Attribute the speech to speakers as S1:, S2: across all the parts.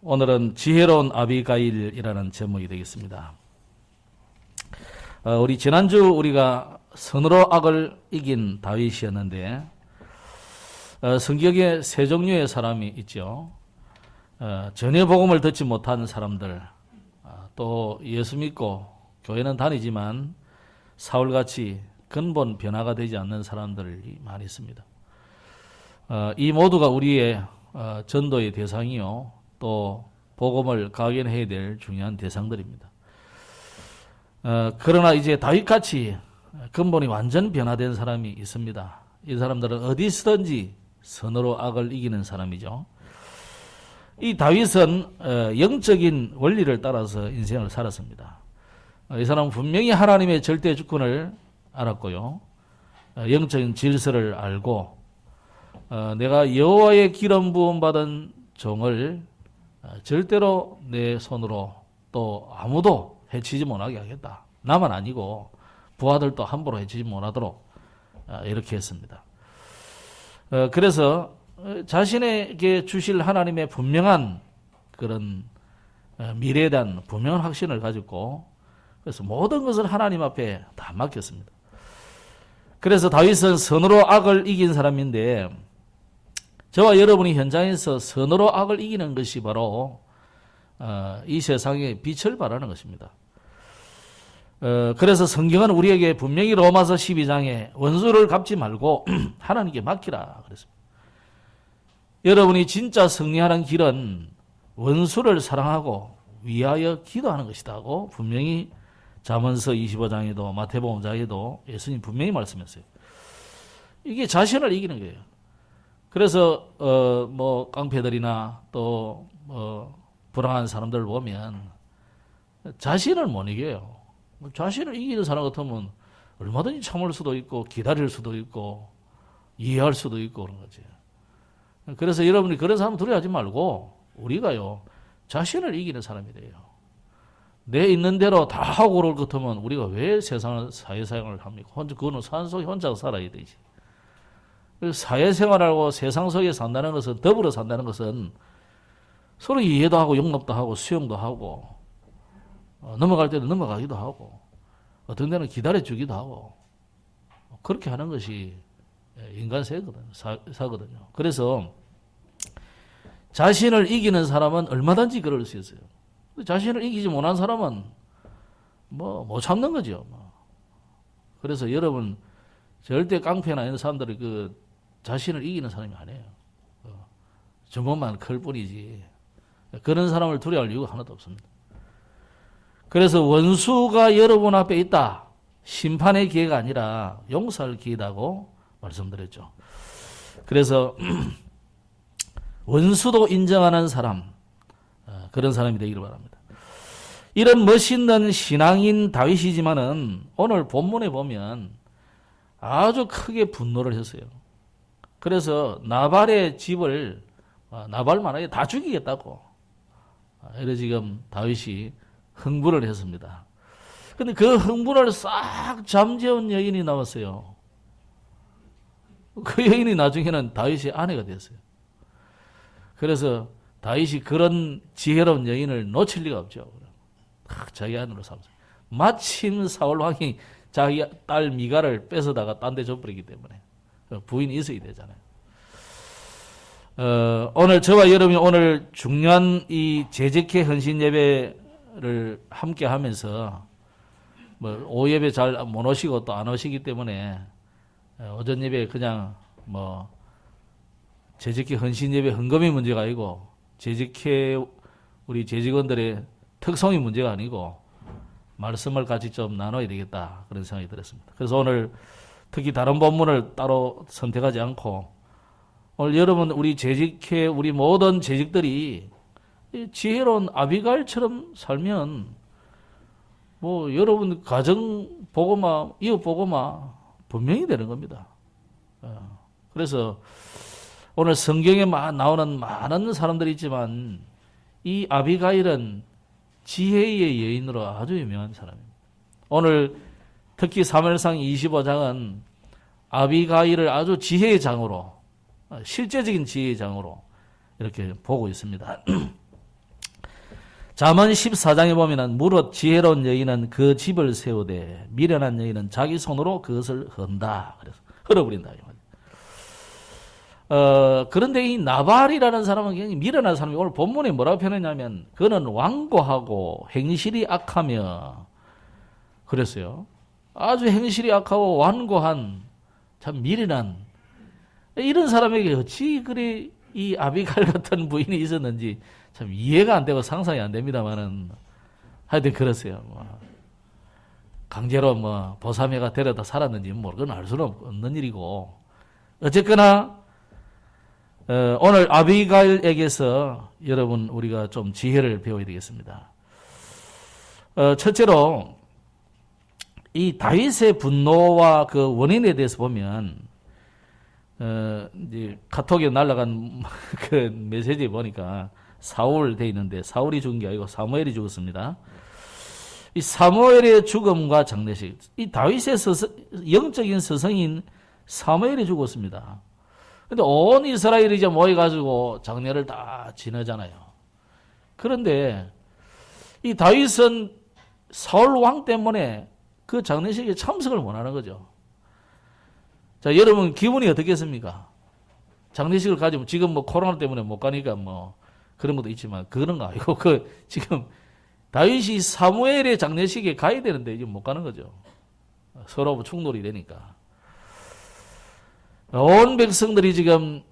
S1: 오늘은 지혜로운 아비가일이라는 제목이 되겠습니다. 우리 지난주 우리가 선으로 악을 이긴 다윗이었는데 성경에 세 종류의 사람이 있죠. 전혀 복음을 듣지 못한 사람들, 또 예수 믿고 교회는 다니지만 사울같이 근본 변화가 되지 않는 사람들이 많이 있습니다. 이 모두가 우리의 전도의 대상이요, 또 복음을 각인해야 될 중요한 대상들입니다. 그러나 이제 다윗같이 근본이 완전 변화된 사람이 있습니다. 이 사람들은 어디서든지 선으로 악을 이기는 사람이죠. 이 다윗은 영적인 원리를 따라서 인생을 살았습니다. 이 사람은 분명히 하나님의 절대 주권을 알았고요, 영적인 질서를 알고 내가 여호와의 기름 부음 받은 종을 절대로 내 손으로 또 아무도 해치지 못하게 하겠다. 나만 아니고 부하들도 함부로 해치지 못하도록 이렇게 했습니다. 그래서 자신에게 주실 하나님의 분명한 그런 미래에 대한 분명한 확신을 가지고, 그래서 모든 것을 하나님 앞에 다 맡겼습니다. 그래서 다윗은 선으로 악을 이긴 사람인데, 저와 여러분이 현장에서 선으로 악을 이기는 것이 바로 이 세상에 빛을 발하는 것입니다. 그래서 성경은 우리에게 분명히 로마서 12장에 원수를 갚지 말고 하나님께 맡기라 그랬습니다. 여러분이 진짜 승리하는 길은 원수를 사랑하고 위하여 기도하는 것이다 하고 분명히 잠언서 25장에도 마태복음장에도 예수님 분명히 말씀했어요. 이게 자신을 이기는 거예요. 그래서 깡패들이나 또 불안한 사람들을 보면 자신을 못 이겨요. 자신을 이기는 사람 같으면 얼마든지 참을 수도 있고 기다릴 수도 있고 이해할 수도 있고 그런 거지. 그래서 여러분이 그런 사람 두려워하지 말고 우리가요, 자신을 이기는 사람이 돼요. 내 있는 대로 다 하고 그럴 것 같으면 우리가 왜 세상을 사회생활을 합니까? 그거는 산 속에 혼자 살아야 되지. 사회생활하고 세상 속에 산다는 것은, 더불어 산다는 것은 서로 이해도 하고 용납도 하고 수용도 하고 넘어갈 때도 넘어가기도 하고 어떤 데는 기다려주기도 하고 그렇게 하는 것이 인간 사거든요. 그래서 자신을 이기는 사람은 얼마든지 그럴 수 있어요. 자신을 이기지 못한 사람은 못 참는 거죠. 그래서 여러분 절대 깡패나 이런 사람들이 자신을 이기는 사람이 아니에요. 전문만 클 뿐이지. 그런 사람을 두려워할 이유가 하나도 없습니다. 그래서 원수가 여러분 앞에 있다. 심판의 기회가 아니라 용서할 기회다고 말씀드렸죠. 그래서 원수도 인정하는 사람, 그런 사람이 되기를 바랍니다. 이런 멋있는 신앙인 다윗이지만은 오늘 본문에 보면 아주 크게 분노를 했어요. 그래서 나발의 집을 나발만하게 다 죽이겠다고 이래 지금 다윗이 흥분을 했습니다. 근데 그 흥분을 싹 잠재운 여인이 나왔어요. 그 여인이 나중에는 다윗의 아내가 됐어요. 그래서 다윗이 그런 지혜로운 여인을 놓칠 리가 없죠. 자기 아내로 삼았어요. 마침 사울왕이 자기 딸 미갈을 뺏어다가 딴 데 줘버리기 때문에 부인이 있어야 되잖아요. 오늘 저와 여러분이 오늘 중요한 이 재직회 헌신 예배를 함께 하면서 오예배 잘 못 오시고 또 안 오시기 때문에 오전 예배 그냥 재직회 헌신 예배 헌금이 문제가 아니고 재직회 우리 재직원들의 특성이 문제가 아니고 말씀을 같이 좀 나눠야 되겠다 그런 생각이 들었습니다. 그래서 오늘 특히 다른 본문을 따로 선택하지 않고 오늘 여러분 우리 재직회 우리 모든 재직들이 지혜로운 아비가일처럼 살면 여러분 가정 보고마 이웃 보고마 분명히 되는 겁니다. 그래서 오늘 성경에 나오는 많은 사람들이 있지만 이 아비가일은 지혜의 여인으로 아주 유명한 사람입니다. 오늘 특히 사무엘상 25장은 아비가일을 아주 지혜의 장으로, 실제적인 지혜의 장으로 이렇게 보고 있습니다. 잠언 14장에 보면은 무릇 지혜로운 여인은 그 집을 세우되 미련한 여인은 자기 손으로 그것을 헌다. 그래서 헐어버린다. 그런데 이 나발이라는 사람은 굉장히 미련한 사람이 오늘 본문에 뭐라고 표현했냐면 그는 완고하고 행실이 악하며 그랬어요. 아주 행실이 악하고 완고한 참 미련한 이런 사람에게 어찌 그리 이 아비갈 같은 부인이 있었는지 참 이해가 안 되고 상상이 안 됩니다만은 하여튼 그랬어요. 강제로 보사매가 데려다 살았는지 그건 알 수는 없는 일이고 어쨌거나 오늘 아비갈에게서 여러분 우리가 좀 지혜를 배워야 되겠습니다. 첫째로 이 다윗의 분노와 그 원인에 대해서 보면 이제 카톡에 날아간 그 메시지에 보니까 사울 돼 있는데 사울이 죽은 게 아니고 사무엘이 죽었습니다. 이 사무엘의 죽음과 장례식, 이 다윗의 영적인 스승인 사무엘이 죽었습니다. 근데 온 이스라엘이 이제 모여가지고 장례를 다 지내잖아요. 그런데 이 다윗은 사울 왕 때문에 그 장례식에 참석을 못 하는 거죠. 자, 여러분 기분이 어떻겠습니까? 장례식을 가지면 지금 코로나 때문에 못 가니까 그런 것도 있지만 그런 거 아니고 지금 다윗이 사무엘의 장례식에 가야 되는데 이제 못 가는 거죠. 서로 충돌이 되니까. 온 백성들이 지금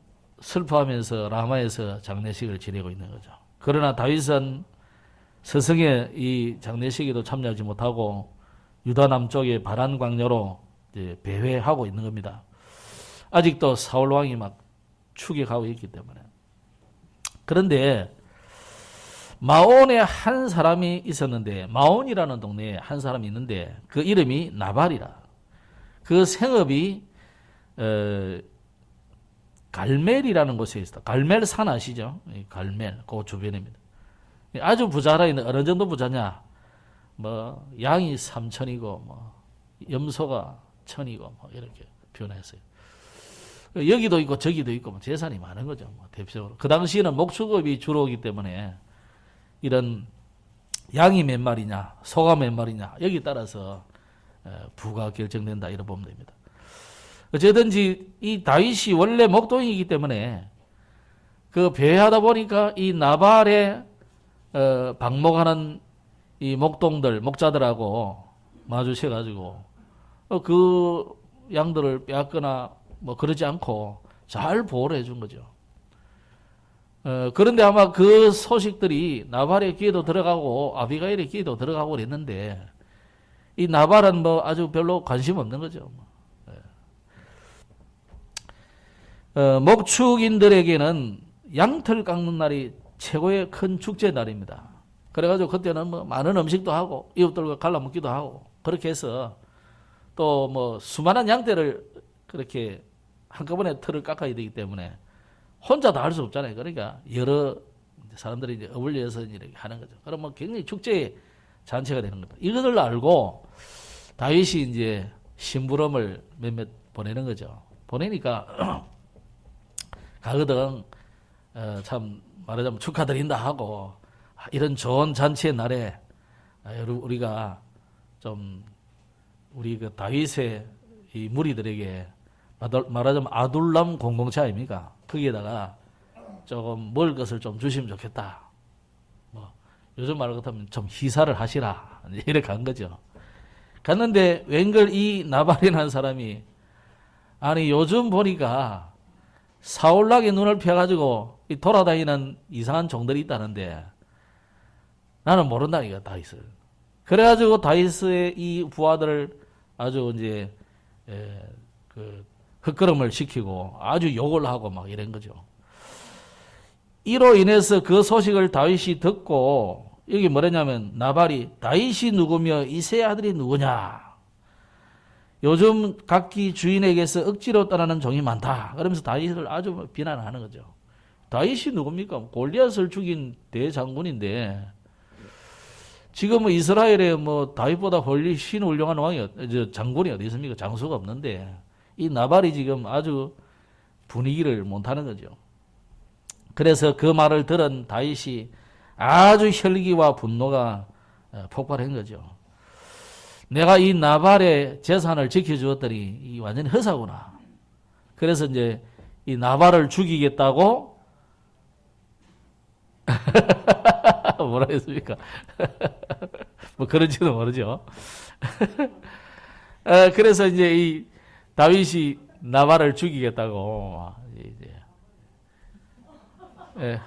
S1: 슬퍼하면서 라마에서 장례식을 지내고 있는 거죠. 그러나 다윗은 스승의 이 장례식에도 참여하지 못하고 유다 남쪽의 바란 광야로 이제 배회하고 있는 겁니다. 아직도 사울 왕이 막 추격하고 있기 때문에. 그런데 마온에 한 사람이 있었는데 마온이라는 동네에 한 사람이 있는데 그 이름이 나발이라. 그 생업이 갈멜이라는 곳에 있다. 갈멜 산 아시죠? 갈멜 그 주변입니다. 아주 부자라 있는 어느 정도 부자냐? 양이 3천이고 염소가 1,000이고 이렇게 표현했어요. 여기도 있고 저기도 있고 재산이 많은 거죠. 대표적으로 그 당시에는 목축업이 주로이기 때문에 이런 양이 몇 마리냐, 소가 몇 마리냐 여기 따라서 부가 결정된다 이렇게 보면 됩니다. 어쨌든지 이 다윗이 원래 목동이기 때문에 그 배회하다 보니까 이 나발에 방목하는 이 목자들하고 마주쳐가지고 그 양들을 빼앗거나 그러지 않고 잘 보호를 해준 거죠. 그런데 아마 그 소식들이 나발의 귀에도 들어가고 아비가일의 귀에도 들어가고 그랬는데 이 나발은 아주 별로 관심 없는 거죠. 목축인들에게는 양털 깎는 날이 최고의 큰 축제 날입니다. 그래가지고 그때는 많은 음식도 하고 이웃들과 갈라먹기도 하고 그렇게 해서 또 수많은 양떼를 그렇게 한꺼번에 털을 깎아야 되기 때문에 혼자 다 할 수 없잖아요. 그러니까 여러 사람들이 이제 어울려서 이렇게 하는 거죠. 그럼 굉장히 축제의 잔치가 되는 겁니다. 이것을 알고 다윗이 이제 심부름을 몇몇 보내는 거죠. 보내니까 가거든 참 말하자면 축하드린다 하고 이런 좋은 잔치의 날에 우리가 좀 우리 그 다윗의 이 무리들에게 말하자면 아둘람 공동체 아닙니까? 거기에다가 조금 먹을 것을 좀 주시면 좋겠다. 요즘 말 같으면 좀 희사를 하시라. 이렇게 간 거죠. 갔는데 웬걸 이 나발이라는 사람이 아니 요즘 보니까 사울락의 눈을 펴가지고 돌아다니는 이상한 종들이 있다는데 나는 모른다 이거 다윗을. 그래가지고 다윗의 이 부하들을 아주 이제 그 헛걸음을 시키고 아주 욕을 하고 이런 거죠. 이로 인해서 그 소식을 다윗이 듣고 여기 뭐랬냐면 나발이 다윗이 누구며 이새의 아들이 누구냐. 요즘 각기 주인에게서 억지로 떠나는 종이 많다. 그러면서 다윗을 아주 비난하는 거죠. 다윗이 누굽니까? 골리앗을 죽인 대장군인데 지금 이스라엘에 다윗보다 훨씬 훌륭한 장군이 어디 있습니까? 장수가 없는데 이 나발이 지금 아주 분위기를 못하는 거죠. 그래서 그 말을 들은 다윗이 아주 혈기와 분노가 폭발한 거죠. 내가 이 나발의 재산을 지켜주었더니 이 완전히 허사구나. 그래서 이제 이 나발을 죽이겠다고 뭐라 했습니까? 뭐 그런지도 모르죠. 그래서 이제 이 다윗이 나발을 죽이겠다고 이제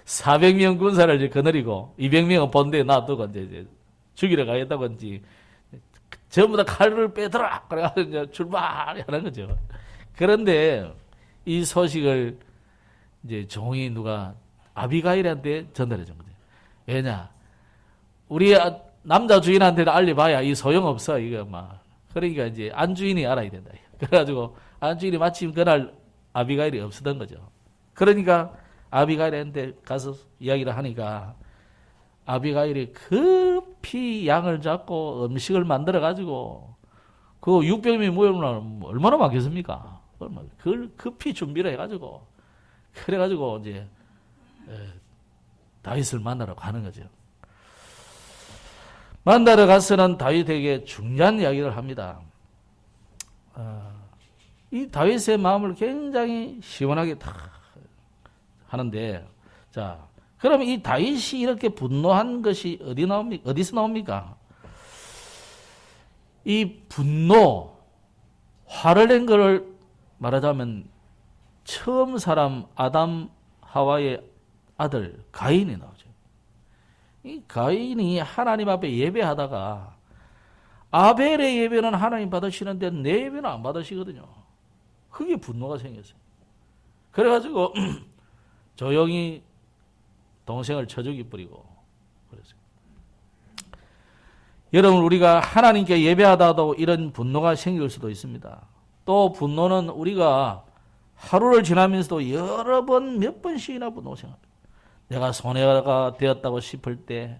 S1: 400명 군사를 이제 거느리고 200명은 본대에 놔두고 이제 죽이러 가겠다고 이제 전부 다 칼을 빼더라. 그래가지고 이제 출발하는 거죠. 그런데 이 소식을 이제 종이 누가 아비가일한테 전달해 준 거죠. 왜냐? 우리 남자 주인한테도 알려봐야 이 소용없어. 이거 막. 그러니까 이제 안주인이 알아야 된다. 그래가지고 안주인이 마침 그날 아비가일이 없었던 거죠. 그러니까 아비가일한테 가서 이야기를 하니까 아비가일이 급히 양을 잡고 음식을 만들어 가지고 그 600명이 모이면 얼마나 많겠습니까? 그걸 급히 준비를 해가지고 그래가지고 이제 다윗을 만나러 가는 거죠. 만나러 가서는 다윗에게 중요한 이야기를 합니다. 이 다윗의 마음을 굉장히 시원하게 다 하는데, 자, 그럼 이 다윗이 이렇게 분노한 것이 어디서 나옵니까? 이 분노, 화를 낸 것을 말하자면 처음 사람 아담 하와의 아들 가인이 나오죠. 이 가인이 하나님 앞에 예배하다가 아벨의 예배는 하나님 받으시는데 내 예배는 안 받으시거든요. 그게 분노가 생겼어요. 그래가지고 조용히 동생을 쳐 죽이 뿌리고 그랬어요. 여러분, 우리가 하나님께 예배하다도 이런 분노가 생길 수도 있습니다. 또 분노는 우리가 하루를 지나면서도 여러 번, 몇 번씩이나 분노가 생깁니다. 내가 손해가 되었다고 싶을 때,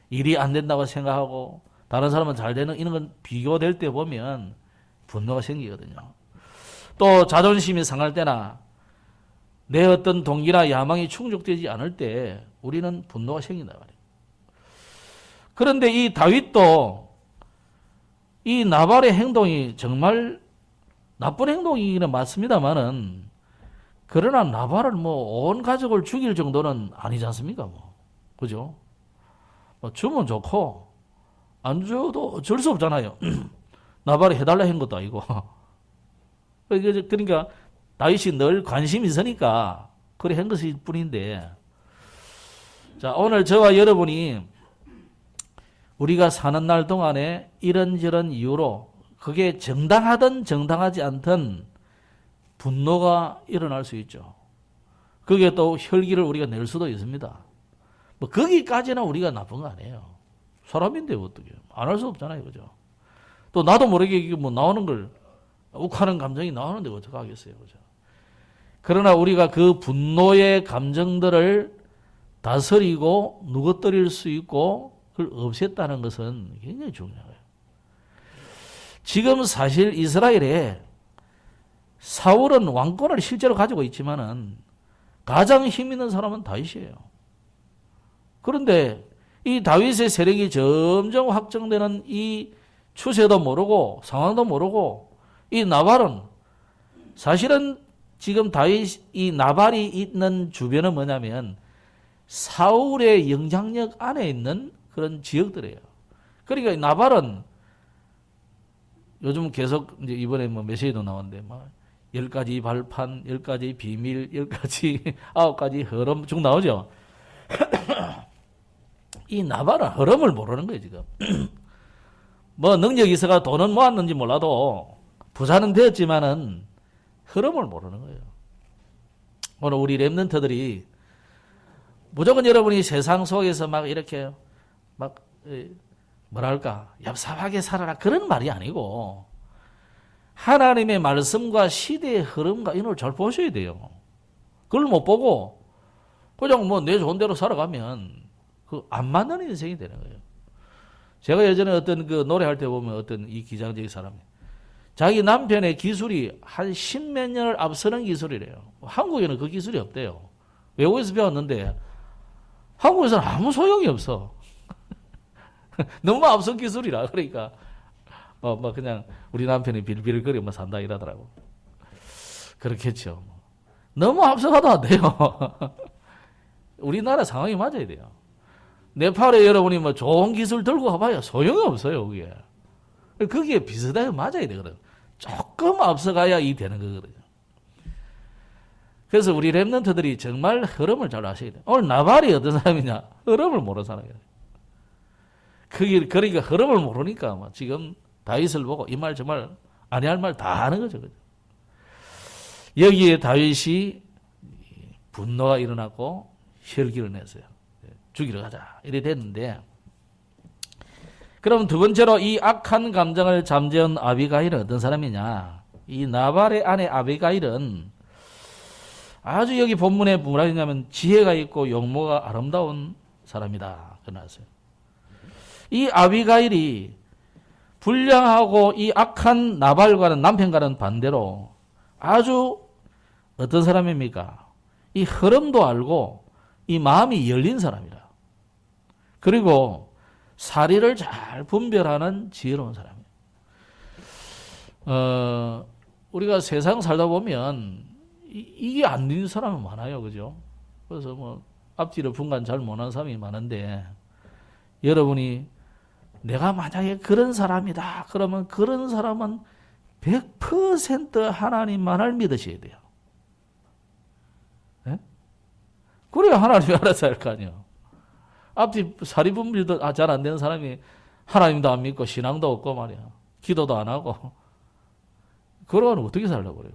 S1: 일이 안 된다고 생각하고 다른 사람은 잘 되는 이런 건 비교될 때 보면 분노가 생기거든요. 또 자존심이 상할 때나 내 어떤 동기나 야망이 충족되지 않을 때 우리는 분노가 생긴다 말이에요. 그런데 이 다윗도 이 나발의 행동이 정말 나쁜 행동이기는 맞습니다만은, 그러나 나발을 뭐 온 가족을 죽일 정도는 아니지 않습니까? 뭐. 그죠? 뭐 주면 좋고 안 줘도 어쩔 수 없잖아요. 나발이 해달라 한 것도 아니고. 그러니까 다윗이 늘 관심이 있으니까 그래 한 것일 뿐인데, 자, 오늘 저와 여러분이 우리가 사는 날 동안에 이런저런 이유로 그게 정당하든 정당하지 않든 분노가 일어날 수 있죠. 그게 또 혈기를 우리가 낼 수도 있습니다. 뭐 거기까지는 우리가 나쁜 거 아니에요. 사람인데 어떻게 안 할 수 없잖아요, 그죠? 또 나도 모르게 이게 뭐 나오는 걸 욱하는 감정이 나오는데 어떻게 하겠어요, 그죠? 그러나 우리가 그 분노의 감정들을 다스리고 누구뜨릴 수 있고 그걸 없앴다는 것은 굉장히 중요해요. 지금 사실 이스라엘에 사울은 왕권을 실제로 가지고 있지만은 가장 힘 있는 사람은 다윗이에요. 그런데 이 다윗의 세력이 점점 확정되는 이 추세도 모르고 상황도 모르고 이 나발은 사실은 지금 다윗 이 나발이 있는 주변은 뭐냐면 사울의 영향력 안에 있는 그런 지역들이에요. 그러니까 나발은 요즘 계속 이제 이번에 뭐 메시지도 나왔는데 막 10가지 발판, 10가지 비밀, 10가지 9가지 흐름 쭉 나오죠. 이 나발은 흐름을 모르는 거예요, 지금. 뭐 능력이 있어가 돈은 모았는지 몰라도 부자는 되었지만은 흐름을 모르는 거예요. 오늘 우리 랩런트들이 무조건 여러분이 세상 속에서 막 이렇게 막 뭐랄까 얍삽하게 살아라 그런 말이 아니고 하나님의 말씀과 시대의 흐름과 이걸 잘 보셔야 돼요. 그걸 못 보고 그냥 뭐 내 좋은 대로 살아가면 그 안 맞는 인생이 되는 거예요. 제가 예전에 어떤 그 노래할 때 보면 어떤 이 기장적인 사람이 자기 남편의 기술이 한 십몇 년을 앞서는 기술이래요. 한국에는 그 기술이 없대요. 외국에서 배웠는데 한국에서는 아무 소용이 없어. 너무 앞선 기술이라. 그러니까 뭐 그냥 우리 남편이 빌빌거리면 산다 이러더라고. 그렇겠죠. 너무 앞서가도 안 돼요. 우리나라 상황이 맞아야 돼요. 네팔에 여러분이 뭐 좋은 기술 들고 가봐야 소용이 없어요, 그게. 거기에 비슷하게 맞아야 되거든. 조금 앞서가야 이 되는 거거든요. 그래서 우리 랩런트들이 정말 흐름을 잘 아셔야 돼요. 오늘 나발이 어떤 사람이냐? 흐름을 모르는 사람이에요. 그러니까 흐름을 모르니까 뭐 지금 다윗을 보고 이 말 정말 아니할 말 다 하는 거죠. 여기에 다윗이 분노가 일어났고 혈기를 냈어요. 죽이러 가자 이래 됐는데, 그럼 두 번째로 이 악한 감정을 잠재운 아비가일은 어떤 사람이냐? 이 나발의 아내 아비가일은 아주 여기 본문에 뭐라 했냐면 지혜가 있고 용모가 아름다운 사람이다. 그러나서요. 이 아비가일이 불량하고 이 악한 나발과는 남편과는 반대로 아주 어떤 사람입니까? 이 흐름도 알고 이 마음이 열린 사람이라. 그리고 사리를 잘 분별하는 지혜로운 사람이에요. 우리가 세상 살다 보면 이게 안 되는 사람은 많아요. 그죠? 그래서 뭐 앞뒤로 분간 잘 못하는 사람이 많은데, 여러분이 내가 만약에 그런 사람이다 그러면 그런 사람은 100% 하나님만을 믿으셔야 돼요. 네? 그래야 하나님이 알아서 할 거 아니에요. 앞뒤 사리 분별도 잘 안 되는 사람이 하나님도 안 믿고 신앙도 없고 말이야. 기도도 안 하고. 그러면 어떻게 살려고 그래요?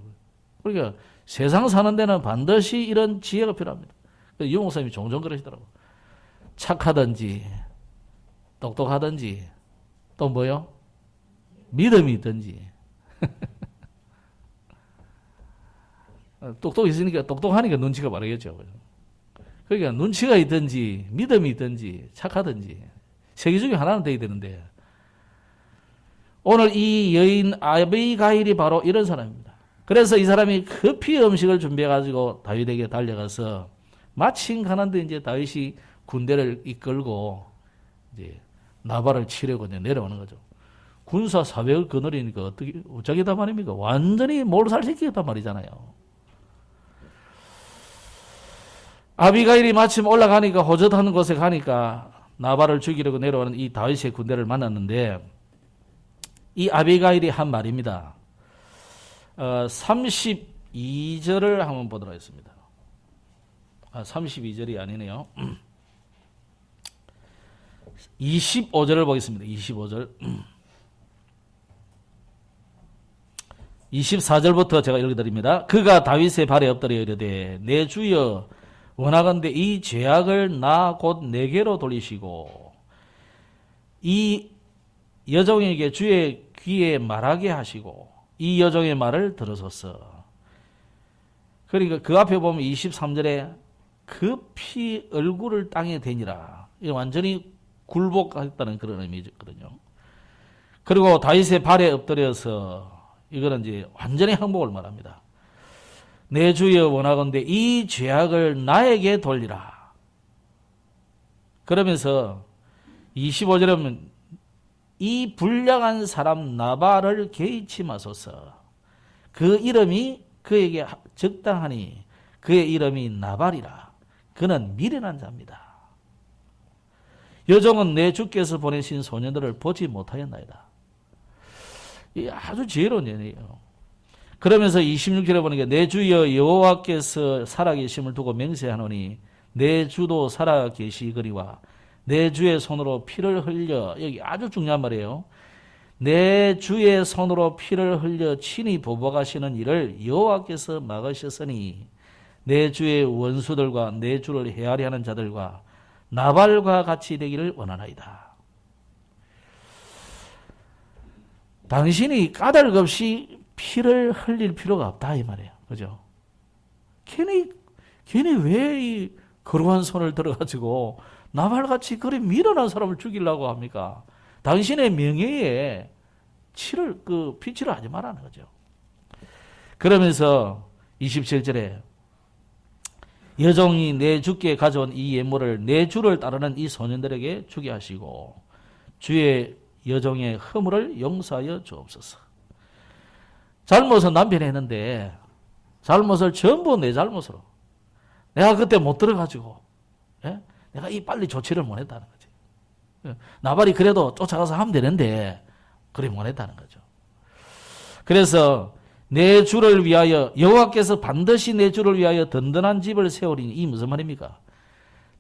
S1: 그러니까 세상 사는 데는 반드시 이런 지혜가 필요합니다. 유 목사님이 종종 그러시더라고요. 착하든지 똑똑하든지 또 뭐요? 믿음이 있든지. 똑똑 있으니까 똑똑하니까 눈치가 빠르겠죠. 그러니까 눈치가 있든지 믿음이 있든지 착하든지 세 개 중에 하나는 돼야 되는데, 오늘 이 여인 아비가일이 바로 이런 사람입니다. 그래서 이 사람이 급히 음식을 준비해가지고 다윗에게 달려가서 마침 가는데 이제 다윗이 군대를 이끌고 이제 나발을 치려고 이제 내려오는 거죠. 군사 400을 거느리니까 어쩌겠다 말입니까? 완전히 몰살시키겠단 말이잖아요. 아비가일이 마침 올라가니까 호젓하는 곳에 가니까 나발을 죽이려고 내려오는 이 다윗의 군대를 만났는데, 이 아비가일이 한 말입니다. 32절을 한번 보도록 하겠습니다. 32절이 아니네요. 25절을 보겠습니다. 25절. 24절부터 제가 읽어드립니다. 그가 다윗의 발에 엎드려 이르되 내 주여 원하건대 이 죄악을 나 곧 내게로 돌리시고 이 여종에게 주의 귀에 말하게 하시고 이 여종의 말을 들으소서. 그러니까 그 앞에 보면 23절에 급히 얼굴을 땅에 대니라. 이게 완전히 굴복했다는 그런 의미거든요. 그리고 다윗의 발에 엎드려서, 이거는 이제 완전히 항복을 말합니다. 내 주여 원하건대 이 죄악을 나에게 돌리라. 그러면서 25절에 보면 이 불량한 사람 나발을 개의치 마소서. 그 이름이 그에게 적당하니 그의 이름이 나발이라. 그는 미련한 자입니다. 여종은 내 주께서 보내신 소년들을 보지 못하였나이다. 이 아주 지혜로운 얘기예요. 그러면서 26절에 보니까 내 주여 여호와께서 살아계심을 두고 맹세하노니 내 주도 살아계시거니와 내 주의 손으로 피를 흘려, 여기 아주 중요한 말이에요. 내 주의 손으로 피를 흘려 친히 보복하시는 일을 여호와께서 막으셨으니 내 주의 원수들과 내 주를 헤아려 하는 자들과 나발과 같이 되기를 원하나이다. 당신이 까닭 없이 피를 흘릴 필요가 없다 이 말이에요. 그죠? 괜히 왜 이 거룩한 손을 들어가지고 나발같이 그리 미련한 사람을 죽이려고 합니까? 당신의 명예에 피칠을 하지 말라는 거죠. 그러면서 27절에 여종이 내 주께 가져온 이 예물을 내 주를 따르는 이 소년들에게 주게 하시고 주의 여종의 허물을 용서하여 주옵소서. 잘못은 남편이 했는데 잘못을 전부 내 잘못으로 내가 그때 못 들어가지고 내가 이 빨리 조치를 못 했다는 거지. 나발이 그래도 쫓아가서 하면 되는데 그래 못 했다는 거죠. 그래서 내 주를 위하여 여호와께서 반드시 내 주를 위하여 든든한 집을 세우리니 이 무슨 말입니까?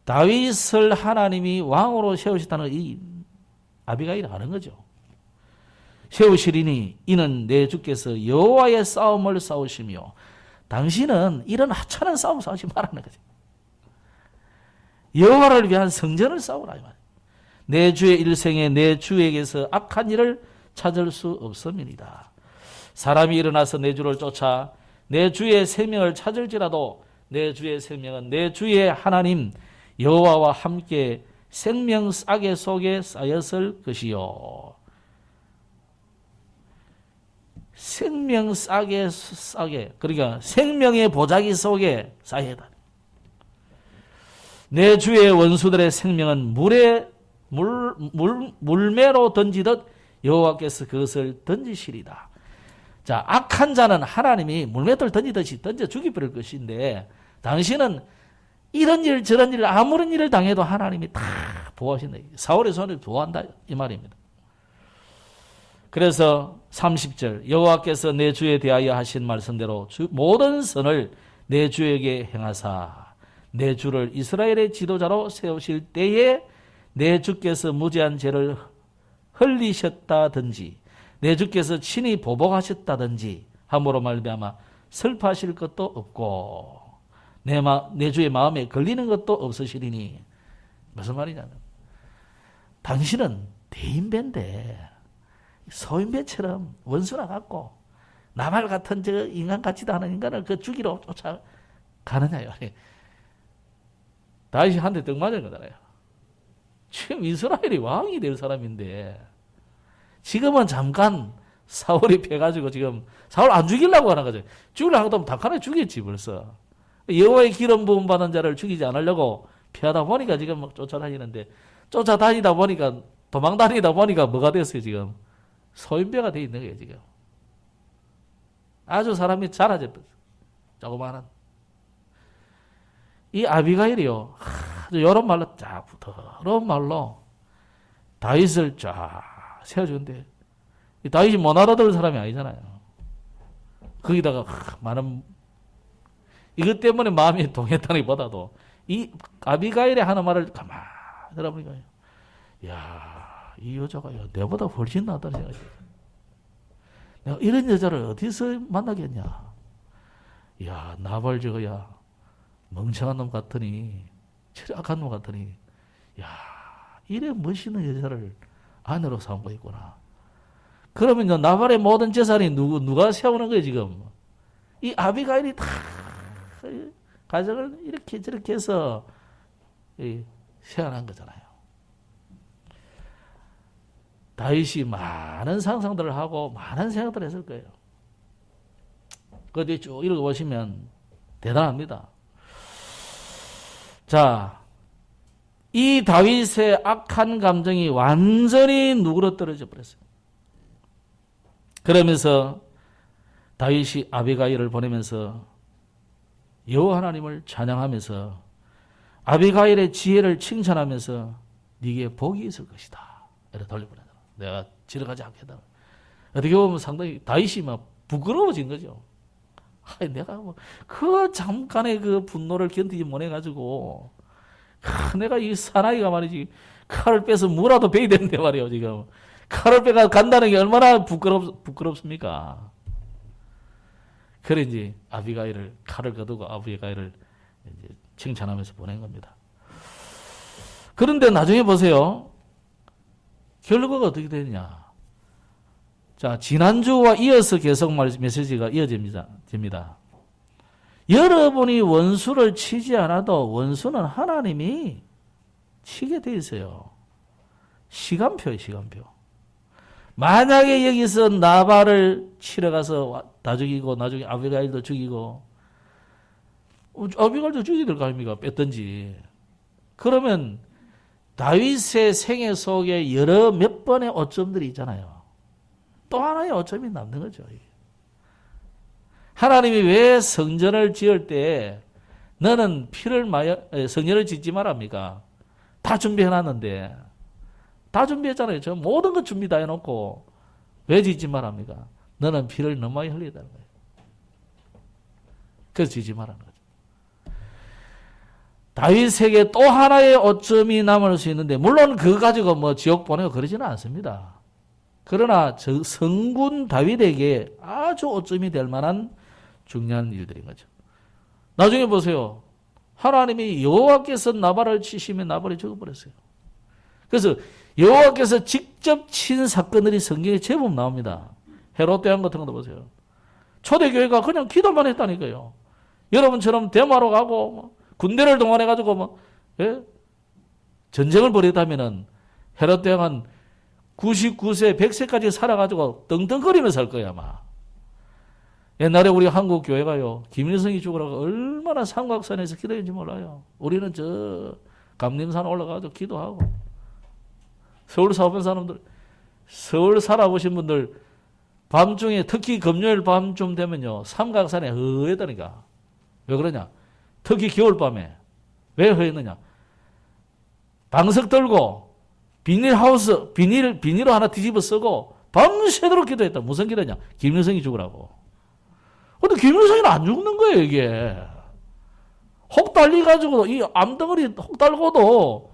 S1: 다윗을 하나님이 왕으로 세우셨다는 이 아비가일을 하는 거죠. 세우시리니 이는 내 주께서 여호와의 싸움을 싸우시며 당신은 이런 하찮은 싸움 싸우지 말라는 거죠. 여호와를 위한 성전을 싸우라 이 말이에요. 내 주의 일생에 내 주에게서 악한 일을 찾을 수 없음이니이다. 사람이 일어나서 내 주를 쫓아 내 주의 생명을 찾을지라도 내 주의 생명은 내 주의 하나님 여호와와 함께 생명 싸개 속에 쌓였을 것이요. 생명 싸개 그러니까 생명의 보자기 속에 쌓여다. 내 주의 원수들의 생명은 물매로 던지듯 여호와께서 그것을 던지시리다. 자, 악한 자는 하나님이 물맷돌 던지듯이 던져 죽여버릴 것인데 당신은 이런 일 저런 일 아무런 일을 당해도 하나님이 다 보호하신다. 사울의 손을 보호한다 이 말입니다. 그래서 30절 여호와께서 내 주에 대하여 하신 말씀대로 모든 선을 내 주에게 행하사 내 주를 이스라엘의 지도자로 세우실 때에 내 주께서 무죄한 죄를 흘리셨다든지 내 주께서 친히 보복하셨다든지 함으로 말미암아 슬퍼하실 것도 없고 내 주의 마음에 걸리는 것도 없으시리니 무슨 말이냐면 당신은 대인배인데 소인배처럼 원수나 같고 나발 같은 저 인간 같지도 않은 인간을 그 죽이러 쫓아가느냐요. 다윗이 한 대 떡 맞은 거잖아요. 지금 이스라엘이 왕이 될 사람인데 지금은 잠깐 사울이 패가지고 지금 사울 안 죽이려고 하는 거죠. 죽이려고 하면 닭하나 죽였지 벌써. 여호와의 기름 부음 받은 자를 죽이지 않으려고 피하다 보니까 지금 막 쫓아다니는데 쫓아다니다 보니까 도망다니다 보니까 뭐가 됐어요 지금. 소인배가 돼 있는 거예요 지금. 아주 사람이 잘아졌어요. 조그마한. 이 아비가일이요. 아주 이런 말로 쫙 부드러운 말로 다윗을 쫙 세워주는데 다윗이 못 알아들을 사람이 아니잖아요. 거기다가 많은 이것 때문에 마음이 동했다기보다도 이 아비가일이 하는 말을 가만히 들어보니까 야, 이 여자가 내보다 훨씬 낫다는 생각이 들어요. 내가 이런 여자를 어디서 만나겠냐. 야, 나발 저거야 멍청한 놈 같으니 철학한 놈 같으니 야, 이래 멋있는 여자를 아내로 삼고 있구나. 그러면 나발의 모든 재산이 누가 세우는 거예요 지금? 이 아비가일이 다 가정을 이렇게 저렇게 해서 세워난 거잖아요. 다윗이 많은 상상들을 하고 많은 생각들을 했을 거예요. 그 뒤에 쭉 읽어보시면 대단합니다. 자, 이 다윗의 악한 감정이 완전히 누그러뜨려져 버렸어요. 그러면서 다윗이 아비가일을 보내면서 여호와 하나님을 찬양하면서 아비가일의 지혜를 칭찬하면서 네게 복이 있을 것이다. 이렇게 돌려보내다. 내가 지나가지 않겠다. 어떻게 보면 상당히 다윗이 막 부끄러워진 거죠. 내가 그 잠깐의 그 분노를 견디지 못해가지고 내가 이 사나이가 말이지 칼을 빼서 무라도 베야 되는데 말이에요 지금. 칼을 빼가 간다는 게 얼마나 부끄럽습니까? 그래 이제 아비가일을 칼을 거두고 아비가일을 이제 칭찬하면서 보낸 겁니다. 그런데 나중에 보세요. 결과가 어떻게 되느냐. 자, 지난주와 이어서 계속 메시지가 이어집니다. 여러분이 원수를 치지 않아도 원수는 하나님이 치게 돼 있어요. 시간표예요, 시간표. 만약에 여기서 나발을 치러 가서 다 죽이고 나중에 아비가일도 죽이고 아비가일도 죽여야 될 거 아닙니까? 뺐든지. 그러면 다윗의 생애 속에 여러 몇 번의 오점들이 있잖아요. 또 하나의 오점이 남는 거죠. 하나님이 왜 성전을 지을 때 너는 성전을 짓지 말합니까? 다 준비해놨는데. 다 준비했잖아요. 저 모든 것 준비 다 해놓고 왜 짓지 말합니까? 너는 피를 너무 많이 흘리다는 거예요. 그래서 짓지 말라는 거죠. 다윗에게 또 하나의 오점이 남을 수 있는데, 물론 그거 가지고 뭐 지옥 보내고 그러지는 않습니다. 그러나 성군 다윗에게 아주 오점이 될 만한 중요한 일들인 거죠. 나중에 보세요. 하나님이 여호와께서 나발을 치시면 나발이 죽어버렸어요. 그래서 여호와께서 직접 친 사건들이 성경에 제법 나옵니다. 헤롯 대왕 같은 것도 보세요. 초대교회가 그냥 기도만 했다니까요. 여러분처럼 대마로 가고 뭐 군대를 동원해가지고 뭐 전쟁을 벌였다면은 헤롯 대왕은 99세, 100세까지 살아가지고 떵떵거리며 살 거야 아마. 옛날에 우리 한국 교회가요, 김일성이 죽으라고 얼마나 삼각산에서 기도했는지 몰라요. 우리는 저 감림산 올라가서 기도하고. 서울 사는 사람들, 서울 살아보신 분들 밤중에 특히 금요일 밤쯤 되면요 삼각산에 허해다니까. 왜 그러냐? 특히 겨울밤에. 왜 허했느냐? 방석 들고 비닐로 하나 뒤집어 쓰고 밤새도록 기도했다. 무슨 기도냐? 김일성이 죽으라고. 근데 김일성이는 안 죽는 거예요, 이게. 혹 달리가지고, 이 암덩어리 혹 달고도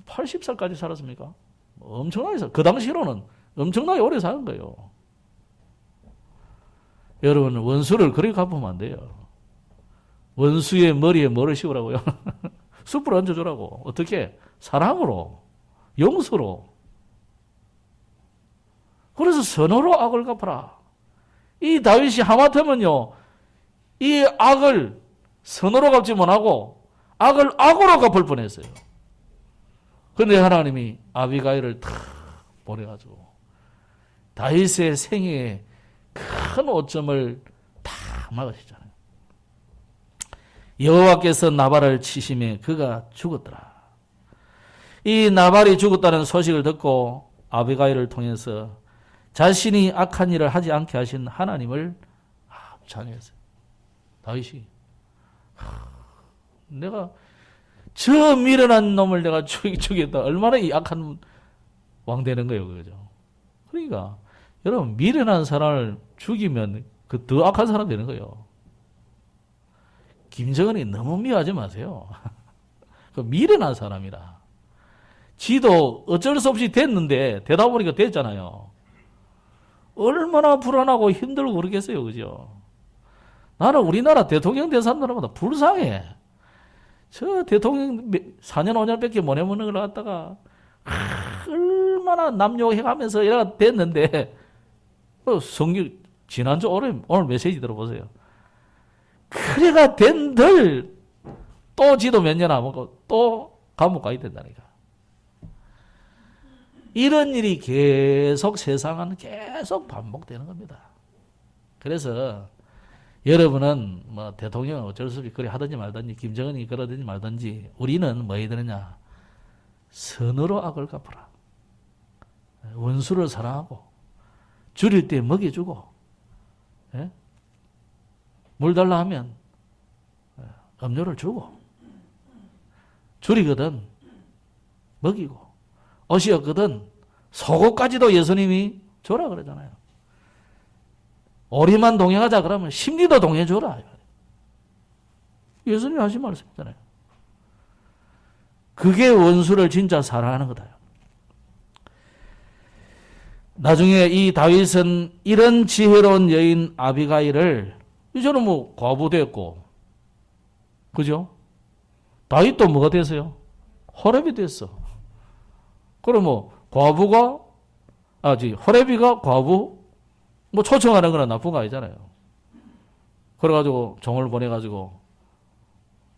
S1: 80살까지 살았습니까? 엄청나게 그 당시로는 엄청나게 오래 사는 거예요. 여러분, 원수를 그렇게 갚으면 안 돼요. 원수의 머리에 뭐를 씌우라고요? 숯불 얹어주라고. 어떻게? 사랑으로, 용서로. 그래서 선호로 악을 갚아라. 이 다윗이 하마터면요, 이 악을 선으로 갚지 못하고 악을 악으로 갚을 뻔했어요. 그런데 하나님이 아비가일을 탁 보내가지고 다윗의 생애에 큰 오점을 다 막으시잖아요. 여호와께서 나발을 치심에 그가 죽었더라. 이 나발이 죽었다는 소식을 듣고 아비가일을 통해서 자신이 악한 일을 하지 않게 하신 하나님을 찬양했어요. 다윗이 내가 저 미련한 놈을 내가 죽였다. 얼마나 이 악한 왕 되는 거예요, 그죠? 그러니까 여러분 미련한 사람을 죽이면 그 더 악한 사람 되는 거예요. 김정은이 너무 미워하지 마세요. 그 미련한 사람이라. 지도 어쩔 수 없이 됐는데 되다 보니까 됐잖아요. 얼마나 불안하고 힘들고 그러겠어요, 그죠? 나는 우리나라 대통령 된 사람들보다 불쌍해. 저 대통령 4년, 5년밖에 못 해보는 걸 갖다가 얼마나 남욕해가면서 이래가 됐는데, 성경, 지난주 오늘 메시지 들어보세요. 그래가 된들 또 지도 몇 년 안 먹고 또 감옥 가야 된다니까. 이런 일이 계속 세상은 계속 반복되는 겁니다. 그래서 여러분은 뭐 대통령은 어쩔 수 없이 그래 하든지 말든지 김정은이 그러든지 말든지 우리는 뭐 해야 되느냐? 선으로 악을 갚으라. 원수를 사랑하고 줄일 때 먹여주고 물 달라 하면 음료를 주고 줄이거든 먹이고 옷이었거든 속옷까지도 예수님이 줘라 그러잖아요. 오리만 동행하자 그러면 심리도 동행해줘라. 예수님이 하신 말씀이잖아요. 그게 원수를 진짜 사랑하는 거다. 나중에 이 다윗은 이런 지혜로운 여인 아비가일을 이제는 뭐 과부 됐고, 그죠? 다윗도 뭐가 됐어요? 호렙이 됐어. 그럼 뭐 과부가 호렙이가 과부 뭐 초청하는 거는 나쁜 거 아니잖아요. 그래가지고 종을 보내가지고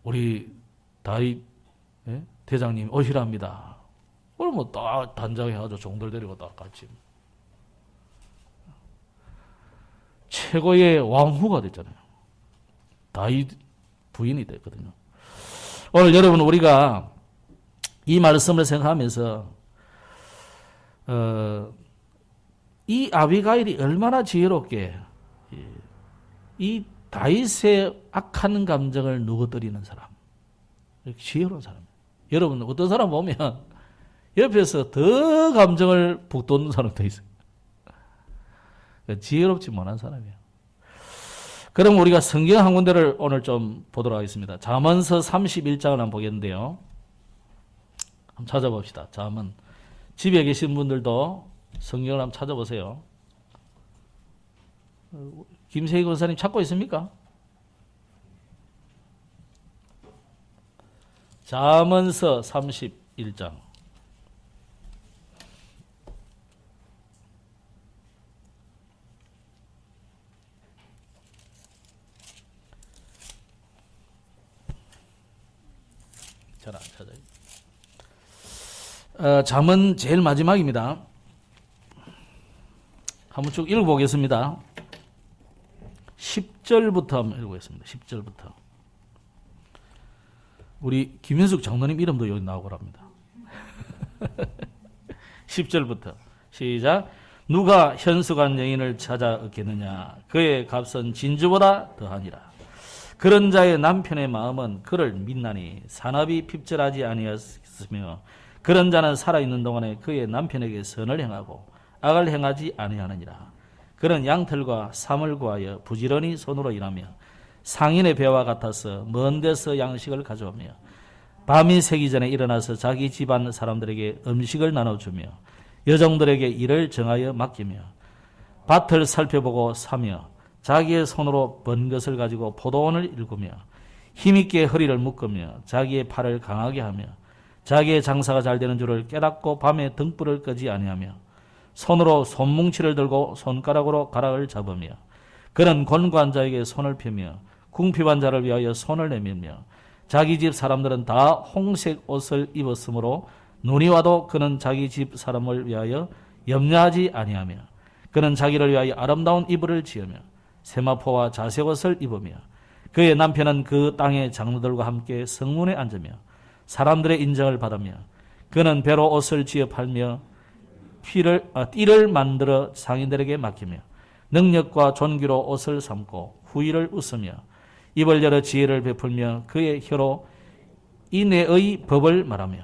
S1: 우리 다윗 대장님 오시랍니다. 그럼 뭐 딱 단장해가지고 종들 데리고 딱 같이 최고의 왕후가 됐잖아요. 다윗 부인이 됐거든요. 오늘 여러분 우리가 이 말씀을 생각하면서 이 아비가일이 얼마나 지혜롭게 이 다윗의 악한 감정을 누그뜨리는 사람, 지혜로운 사람. 여러분 어떤 사람 보면 옆에서 더 감정을 북돋는 사람도 있어요. 지혜롭지 못한 사람이에요. 그럼 우리가 성경 한 군데를 오늘 좀 보도록 하겠습니다. 잠언서 31장을 한번 보겠는데요. 한번 찾아봅시다. 잠언. 집에 계신 분들도 성경을 한번 찾아보세요. 김세희 권사님 찾고 있습니까? 잠언서 31장. 잘 안 찾아요. 잠언 제일 마지막입니다. 한번 쭉 읽어보겠습니다. 10절부터 한번 읽어보겠습니다. 10절부터. 우리 김현숙 장로님 이름도 여기 나오고 합니다. 10절부터 시작. 누가 현숙한 여인을 찾아 얻겠느냐. 그의 값은 진주보다 더하니라. 그런 자의 남편의 마음은 그를 믿나니 산업이 핍절하지 아니하였으며 그런 자는 살아있는 동안에 그의 남편에게 선을 행하고 악을 행하지 아니하느니라. 그는 양털과 삼을 구하여 부지런히 손으로 일하며 상인의 배와 같아서 먼 데서 양식을 가져오며 밤이 새기 전에 일어나서 자기 집안 사람들에게 음식을 나눠주며 여종들에게 일을 정하여 맡기며 밭을 살펴보고 사며 자기의 손으로 번 것을 가지고 포도원을 일구며 힘있게 허리를 묶으며 자기의 팔을 강하게 하며 자기의 장사가 잘 되는 줄을 깨닫고 밤에 등불을 끄지 아니하며 손으로 손뭉치를 들고 손가락으로 가락을 잡으며 그는 곤고한 자에게 손을 펴며 궁핍한 자를 위하여 손을 내밀며 자기 집 사람들은 다 홍색 옷을 입었으므로 눈이 와도 그는 자기 집 사람을 위하여 염려하지 아니하며 그는 자기를 위하여 아름다운 이불을 지으며 세마포와 자색옷을 입으며 그의 남편은 그 땅의 장로들과 함께 성문에 앉으며 사람들의 인정을 받으며 그는 배로 옷을 지어 팔며 띠를 만들어 상인들에게 맡기며 능력과 존귀로 옷을 삼고 후일을 웃으며 입을 열어 지혜를 베풀며 그의 혀로 이내의 법을 말하며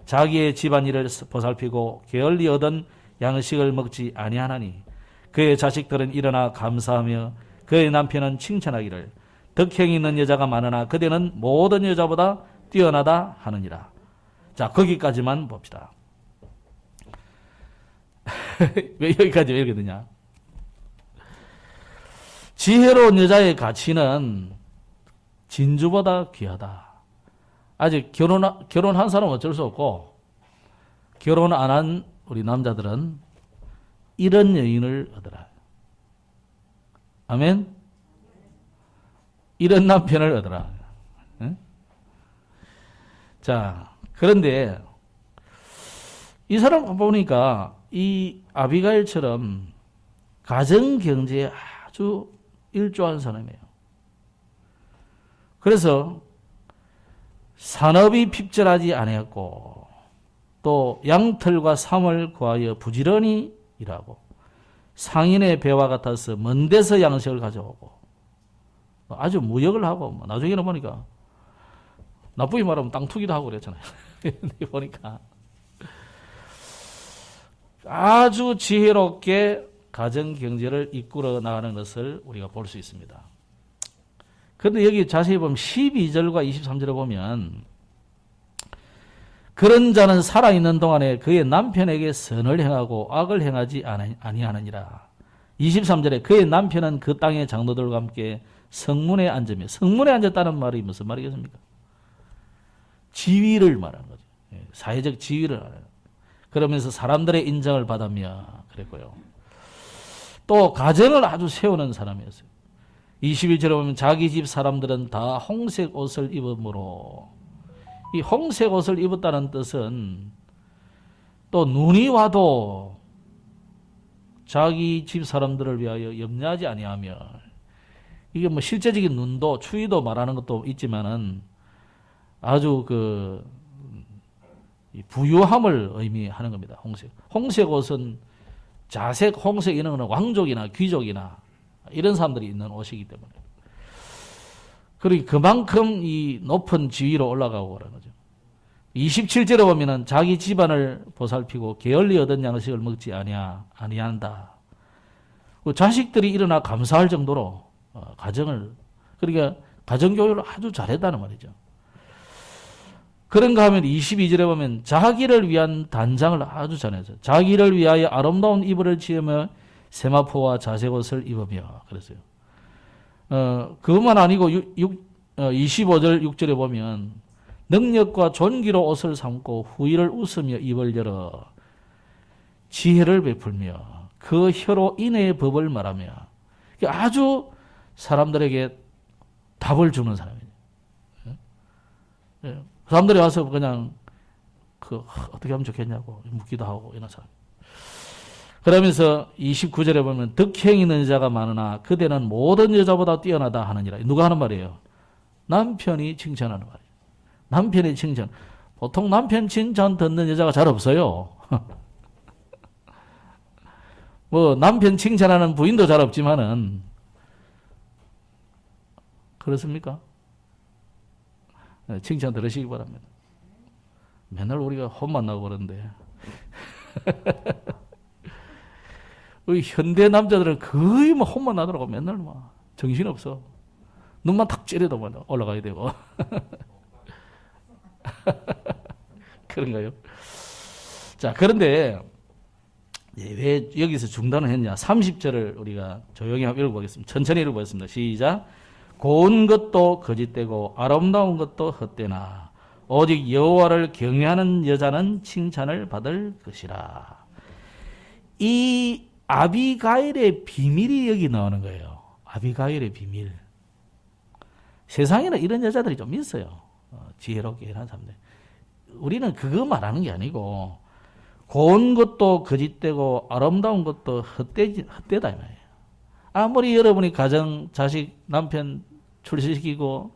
S1: 자기의 집안일을 보살피고 게을리 얻은 양식을 먹지 아니하나니 그의 자식들은 일어나 감사하며 그의 남편은 칭찬하기를 덕행이 있는 여자가 많으나 그대는 모든 여자보다 뛰어나다 하느니라. 자, 거기까지만 봅시다. 왜 여기까지 왜 이렇게 되냐? 지혜로운 여자의 가치는 진주보다 귀하다. 아직 결혼한 사람은 어쩔 수 없고 결혼 안 한 우리 남자들은 이런 여인을 얻어라. 아멘? 이런 남편을 얻어라. 응? 자, 그런데 이 사람 보니까 이 아비가일처럼 가정 경제에 아주 일조한 사람이에요. 그래서 산업이 핍절하지 아니했고 또 양털과 삼을 구하여 부지런히 일하고 상인의 배와 같아서 먼 데서 양식을 가져오고 아주 무역을 하고 나중에는 보니까 나쁘게 말하면 땅 투기도 하고 그랬잖아요. 보니까 아주 지혜롭게 가정 경제를 이끌어 나가는 것을 우리가 볼 수 있습니다. 그런데 여기 자세히 보면 12절과 23절을 보면 그런 자는 살아있는 동안에 그의 남편에게 선을 행하고 악을 행하지 아니하느니라. 23절에 그의 남편은 그 땅의 장로들과 함께 성문에 앉으며, 성문에 앉았다는 말이 무슨 말이겠습니까? 지위를 말하는 거죠. 사회적 지위를 말하는. 그러면서 사람들의 인정을 받으며 그랬고요. 또 가정을 아주 세우는 사람이었어요. 21절에 보면 자기 집 사람들은 다 홍색 옷을 입으므로, 이 홍색 옷을 입었다는 뜻은 또 눈이 와도 자기 집 사람들을 위하여 염려하지 아니하며 이게 뭐 실제적인 눈도, 추위도 말하는 것도 있지만은 아주 이 부유함을 의미하는 겁니다. 홍색. 홍색 옷은 자색, 홍색 이런 거는 왕족이나 귀족이나 이런 사람들이 입는 옷이기 때문에. 그러니 그만큼 이 높은 지위로 올라가고 그러는 거죠. 27절에 보면은 자기 집안을 보살피고 게을리 얻은 양식을 먹지 아니한다. 자식들이 일어나 감사할 정도로 가정을, 그러니까 가정교육을 아주 잘했다는 말이죠. 그런가 하면 22절에 보면 자기를 위한 단장을 아주 잘했어요. 자기를 위하여 아름다운 이불을 지으며 세마포와 자색옷을 입으며 그랬어요. 그것만 아니고 25절 6절에 보면 능력과 존귀로 옷을 삼고 후일을 웃으며 입을 열어 지혜를 베풀며 그 혀로 인애의 법을 말하며 아주 사람들에게 답을 주는 사람이에요. 사람들이 와서 그냥 어떻게 하면 좋겠냐고 묻기도 하고 이런 사람. 그러면서 29절에 보면 덕행 있는 여자가 많으나 그대는 모든 여자보다 뛰어나다 하느니라. 누가 하는 말이에요? 남편이 칭찬하는 말이에요. 남편의 칭찬. 보통 남편 칭찬 듣는 여자가 잘 없어요. 뭐 남편 칭찬하는 부인도 잘 없지만은 그렇습니까? 칭찬 들으시기 바랍니다. 맨날 우리가 혼만 나고 그러는데 우리 현대 남자들은 거의 뭐 혼만 나더라고. 맨날 막 정신없어. 눈만 탁 찌려도 올라가야 되고 그런가요? 자, 그런데 왜 여기서 중단을 했냐? 30절을 우리가 조용히 한번 읽어보겠습니다. 천천히 읽어보겠습니다. 시작. 고운 것도 거짓되고 아름다운 것도 헛되나 오직 여호와를 경외하는 여자는 칭찬을 받을 것이라. 이 아비가일의 비밀이 여기 나오는 거예요. 아비가일의 비밀. 세상에는 이런 여자들이 좀 있어요. 지혜롭게 일하는 사람들. 우리는 그거 말하는 게 아니고 고운 것도 거짓되고 아름다운 것도 헛되다 이 말이에요. 아무리 여러분이 가정, 자식, 남편 출시시키고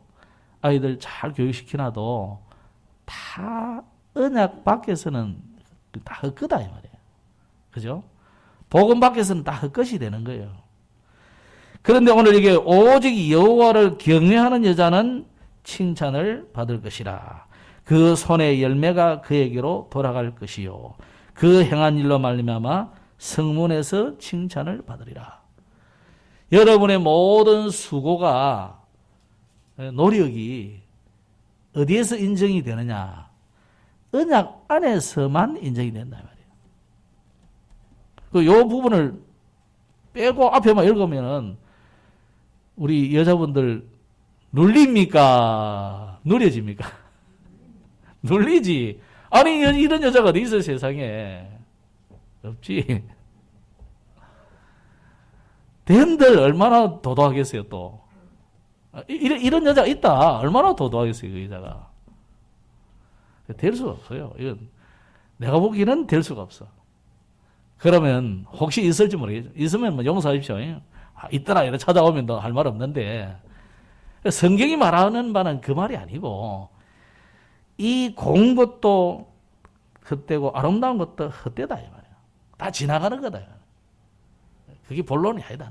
S1: 아이들 잘 교육시키놔도 다 언약 밖에서는 다 헛거다 이 말이에요. 그죠? 복음 밖에서는 다 헛것이 되는 거예요. 그런데 오늘 이게 오직 여호와를 경외하는 여자는 칭찬을 받을 것이라. 그 손의 열매가 그에게로 돌아갈 것이요. 그 행한 일로 말미암아 성문에서 칭찬을 받으리라. 여러분의 모든 수고가, 노력이 어디에서 인정이 되느냐? 언약 안에서만 인정이 된다 말이에요. 요 부분을 빼고 앞에만 읽으면은 우리 여자분들 눌립니까? 누려집니까? 눌리지. 아니 이런 여자가 어디 있어 세상에. 없지. 된들 얼마나 도도하겠어요 또. 이런 여자가 있다. 얼마나 도도하겠어요 그 여자가. 될 수가 없어요. 이건 내가 보기에는 될 수가 없어. 그러면 혹시 있을지 모르겠죠. 있으면 뭐 용서하십시오. 있더라 이래 찾아오면 너 할 말 없는데 성경이 말하는 바는 그 말이 아니고 이 고운 것도 헛되고 아름다운 것도 헛되다 이 말이야. 다 지나가는 거다. 그게 본론이 아니다.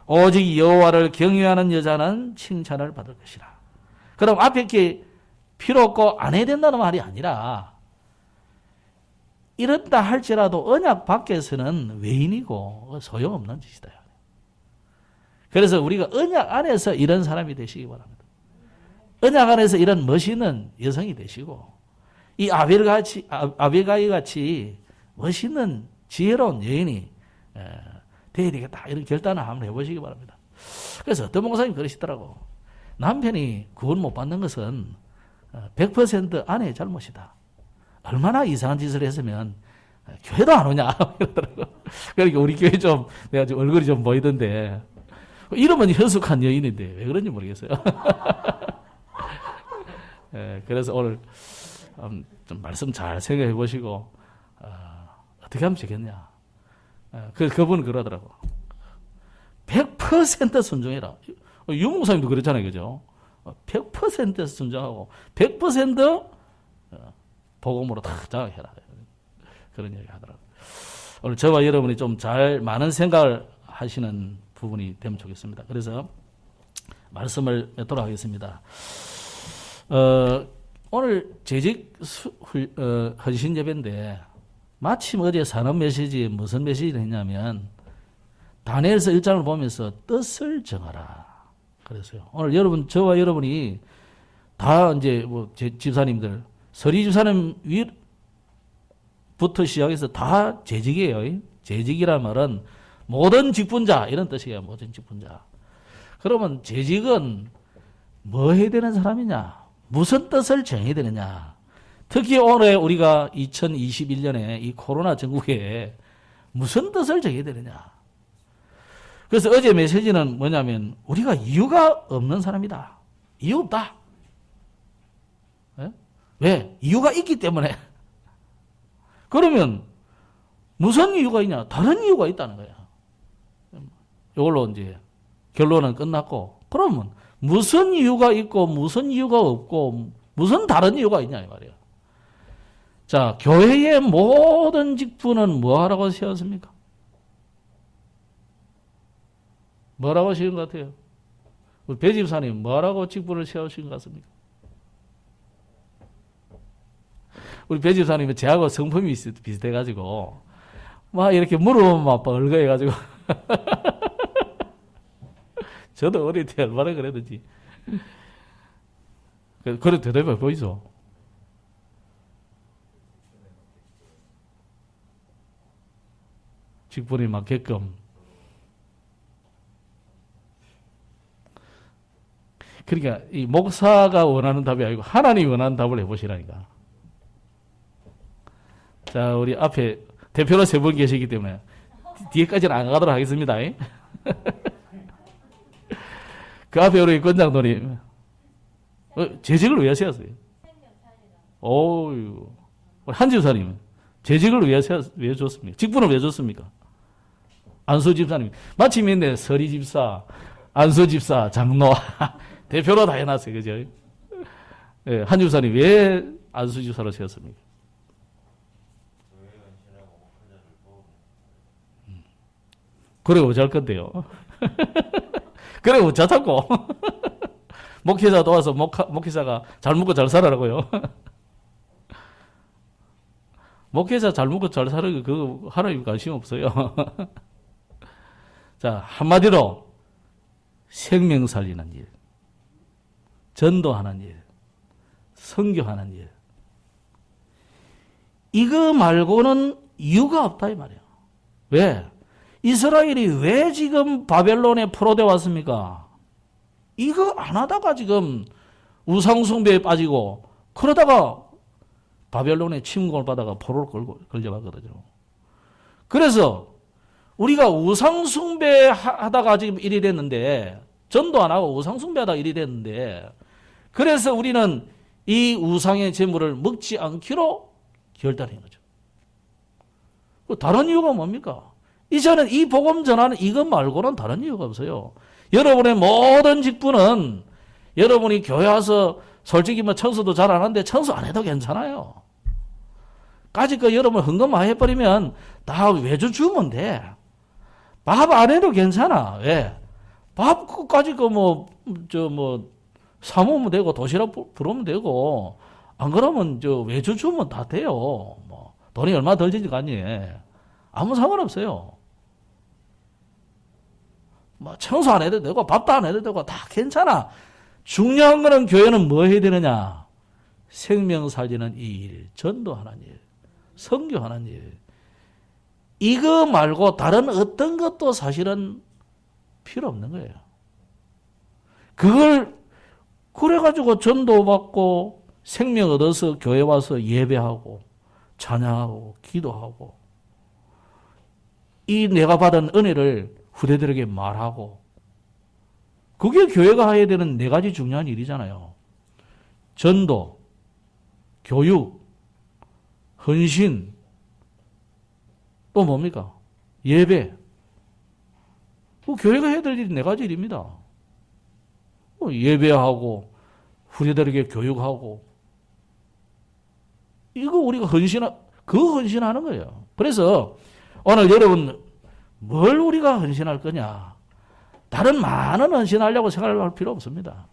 S1: 오직 여호와를 경외하는 여자는 칭찬을 받을 것이라. 그럼 앞에 이렇게 필요 없고 안 해야 된다는 말이 아니라 이렇다 할지라도 언약 밖에서는 외인이고 소용없는 짓이다. 그래서 우리가 언약 안에서 이런 사람이 되시기 바랍니다. 언약 안에서 이런 멋있는 여성이 되시고 이 아비가일 같이 멋있는 지혜로운 여인이 되어야 되겠다 이런 결단을 한번 해보시기 바랍니다. 그래서 어떤 목사님이 그러시더라고. 남편이 구원 못 받는 것은 100% 아내의 잘못이다. 얼마나 이상한 짓을 했으면 교회도 안 오냐 이러더라고. 그러니까 우리 교회 좀 내가 좀 얼굴이 좀 보이던데 이러면 현숙한 여인인데 왜 그런지 모르겠어요. 그래서 오늘 좀 말씀 잘 생각해 보시고 어떻게 하면 되겠냐. 그분은 그러더라고. 100% 순종해라. 유목사님도 그랬잖아요. 그죠? 100% 순종하고 100% 복음으로 다 장악해라. 그런 얘기 하더라고요. 오늘 저와 여러분이 좀 많은 생각을 하시는 부분이 되면 좋겠습니다. 그래서 말씀을 맺도록 하겠습니다. 오늘 재직 헌신 예배인데 마침 어제 산업 메시지에 무슨 메시지를 했냐면 다니엘서 1장을 보면서 뜻을 정하라. 그래서요. 오늘 여러분, 저와 여러분이 다 이제 집사님들, 서리 집사님 위부터 시작해서 다 재직이에요. 재직이란 말은 모든 직분자, 이런 뜻이에요. 모든 직분자. 그러면 재직은 뭐 해야 되는 사람이냐? 무슨 뜻을 정해야 되느냐? 특히 올해 우리가 2021년에 이 코로나 전국에 무슨 뜻을 정해야 되느냐? 그래서 어제 메시지는 뭐냐면 우리가 이유가 없는 사람이다. 이유 없다. 네? 왜? 이유가 있기 때문에. 그러면 무슨 이유가 있냐? 다른 이유가 있다는 거야. 이걸로 이제 결론은 끝났고, 그러면 무슨 이유가 있고 무슨 이유가 없고 무슨 다른 이유가 있냐 이 말이에요. 자, 교회의 모든 직분은 뭐하라고 세웠습니까? 뭐라고 하시는 것 같아요? 우리 배 집사님 뭐라고 직분을 세우신 것 같습니까? 우리 배 집사님은 저하고 성품이 비슷해가지고 막 이렇게 물어보면 막 벌거해가지고 저도 어릴 때 얼마나 그랬는지. 그래 대답해 보이소. 직분이 맞게끔. 그러니까 이 목사가 원하는 답이 아니고 하나님이 원하는 답을 해보시라니까. 자, 우리 앞에 대표로 3분 계시기 때문에 뒤에까지는 안 가도록 하겠습니다. 그 앞에 우리 권장도님 재직을 왜 하셨어요? 오유, 한 집사님 재직을 왜 줬습니까? 직분을 왜 줬습니까? 안수 집사님 마침 있네. 서리 집사, 안수 집사, 장로 대표로 다 해놨어요. 그죠? 네, 한 집사님 왜 안수 집사로 세웠습니까? 그래 어쩔 건데요. 그래 어쩌자고. 목회자 도와서 목회자가 잘 먹고 잘 살아라고요. 목회자 잘 먹고 잘 살아요. 그거 하나님 관심 없어요. 자, 한마디로 생명 살리는 일, 전도하는 일, 선교하는 일. 이거 말고는 이유가 없다 이 말이에요. 왜? 이스라엘이 왜 지금 바벨론에 포로되어 왔습니까? 이거 안 하다가 지금 우상숭배에 빠지고 그러다가 바벨론에 침공을 받아가 포로를 걸려가거든요. 그래서 우리가 우상숭배 하다가 지금 일이 됐는데, 전도 안 하고 우상숭배 하다가 일이 됐는데, 그래서 우리는 이 우상의 재물을 먹지 않기로 결단한 거죠. 다른 이유가 뭡니까? 이제는 이 복음 전하는 이것 말고는 다른 이유가 없어요. 여러분의 모든 직분은 여러분이 교회 와서 솔직히 뭐 청소도 잘 안 하는데 청소 안 해도 괜찮아요. 까짓 여러분 헌금 많이 해버리면 다 외주 주면 돼. 밥 안 해도 괜찮아. 왜? 밥 까짓 사모면 되고 도시락 부르면 되고 안 그러면 외주 주면 다 돼요. 뭐 돈이 얼마 덜 들지 않니? 아무 상관없어요. 뭐 청소 안 해도 되고 밥도 안 해도 되고 다 괜찮아. 중요한 거는 교회는 뭐 해야 되느냐? 생명 살리는 이 일, 전도하는 일, 선교하는 일. 이거 말고 다른 어떤 것도 사실은 필요 없는 거예요. 그걸 그래가지고 전도받고 생명 얻어서 교회 와서 예배하고 찬양하고 기도하고 이 내가 받은 은혜를 후대들에게 말하고, 그게 교회가 해야 되는 4가지 중요한 일이잖아요. 전도, 교육, 헌신, 또 뭡니까? 예배. 그 교회가 해야 될 일이 4가지 일입니다. 예배하고 후대들에게 교육하고 이거 우리가 헌신하는 거예요. 그래서 오늘 여러분 뭘 우리가 헌신할 거냐? 다른 많은 헌신하려고 생각할 필요 없습니다.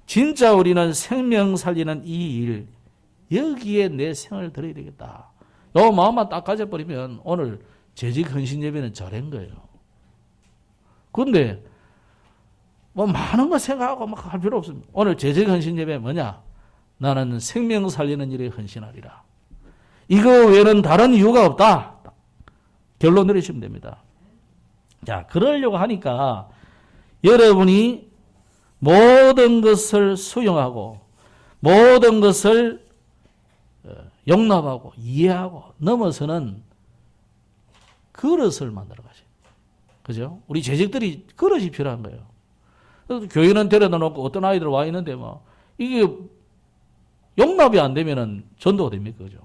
S1: 진짜 우리는 생명 살리는 이 일, 여기에 내 생을 드려야 되겠다. 요 마음만 딱 가져버리면 오늘 재직 헌신 예배는 잘한 거예요. 그런데 뭐 많은 거 생각하고 막 할 필요 없습니다. 오늘 재직 헌신 예배 뭐냐? 나는 생명 살리는 일에 헌신하리라. 이거 외에는 다른 이유가 없다. 결론 내리시면 됩니다. 자, 그러려고 하니까 여러분이 모든 것을 수용하고 모든 것을 용납하고 이해하고 넘어서는 그릇을 만들어 가셔요. 그죠? 우리 재직들이 그릇이 필요한 거예요. 그래서 교회는 데려다 놓고 어떤 아이들 와 있는데 뭐 이게 용납이 안 되면은 전도가 됩니까? 그죠?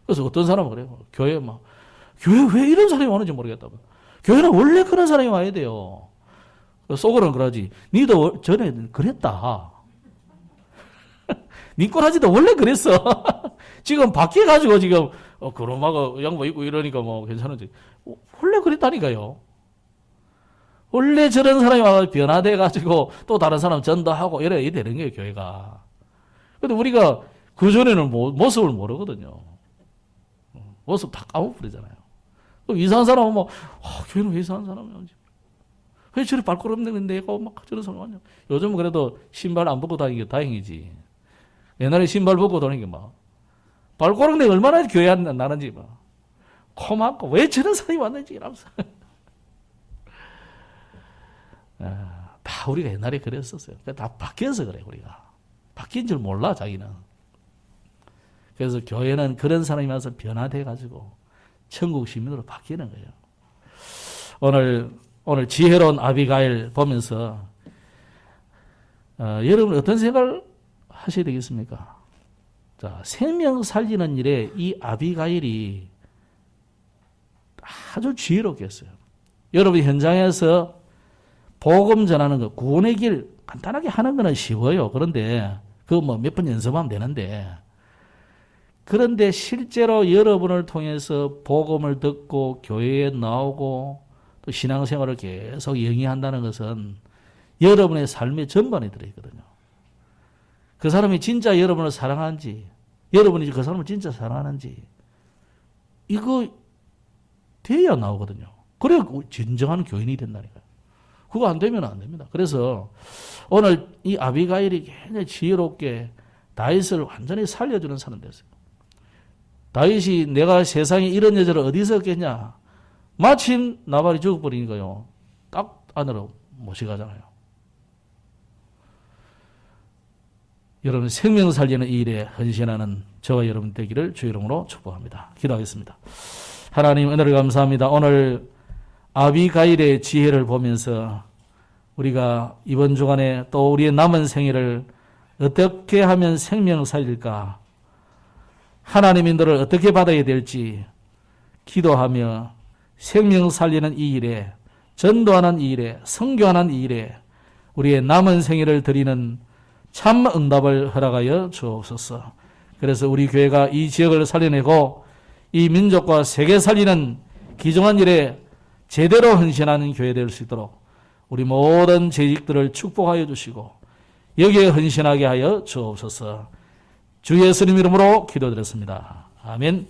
S1: 그래서 어떤 사람은 그래요. 교회 왜 이런 사람이 오는지 모르겠다. 교회는 원래 그런 사람이 와야 돼요. 속으로는 그러지. 니도 전에 그랬다. 니 꼬라지도 원래 그랬어. 지금 바뀌어가지고 지금 그놈하고 양보 입고 이러니까 뭐 괜찮은지. 원래 그랬다니까요. 원래 저런 사람이 와서 변화돼가지고 또 다른 사람 전도하고 이래야 되는 거예요, 교회가. 근데 우리가 그전에는 모습을 모르거든요. 모습 다 까먹어버리잖아요. 이상한 사람은 교회는 왜 이상한 사람이야? 왜 저리 발걸음 내고 막 저런 사람 왔냐? 요즘은 그래도 신발 안 벗고 다니는 게 다행이지. 옛날에 신발 벗고 다니는 게 발걸음 내고 얼마나 교회 안 나는지 코 막고 왜 저런 사람이 왔는지 이러면서. 다 우리가 옛날에 그랬었어요. 다 바뀌어서 그래, 우리가. 바뀐 줄 몰라, 자기는. 그래서 교회는 그런 사람이 와서 변화돼가지고 천국 시민으로 바뀌는 거예요. 오늘 지혜로운 아비가일 보면서, 여러분 어떤 생각을 하셔야 되겠습니까? 자, 생명 살리는 일에 이 아비가일이 아주 지혜롭게 했어요. 여러분 현장에서 복음 전하는 거, 구원의 길 간단하게 하는 거는 쉬워요. 그런데 그거 몇 번 연습하면 되는데, 그런데 실제로 여러분을 통해서 복음을 듣고 교회에 나오고 또 신앙생활을 계속 영위한다는 것은 여러분의 삶의 전반에 들어있거든요. 그 사람이 진짜 여러분을 사랑하는지, 여러분이 그 사람을 진짜 사랑하는지, 이거 돼야 나오거든요. 그래야 진정한 교인이 된다니까요. 그거 안 되면 안 됩니다. 그래서 오늘 이 아비가일이 굉장히 지혜롭게 다윗을 완전히 살려주는 사람 됐어요. 다윗이 내가 세상에 이런 여자를 어디서 얻겠냐? 마침 나발이 죽어버리니까요. 딱 안으로 모셔가잖아요. 여러분 생명 살리는 이 일에 헌신하는 저와 여러분 되기를 주 이름으로 축복합니다. 기도하겠습니다. 하나님 은혜를 감사합니다. 오늘 아비가일의 지혜를 보면서 우리가 이번 주간에 또 우리의 남은 생애를 어떻게 하면 생명 살릴까? 하나님 인도를 어떻게 받아야 될지 기도하며 생명 살리는 이 일에, 전도하는 이 일에, 선교하는 이 일에 우리의 남은 생애를 드리는 참 응답을 허락하여 주옵소서. 그래서 우리 교회가 이 지역을 살려내고 이 민족과 세계 살리는 귀중한 일에 제대로 헌신하는 교회 될 수 있도록 우리 모든 재직들을 축복하여 주시고 여기에 헌신하게 하여 주옵소서. 주 예수님 이름으로 기도드렸습니다. 아멘.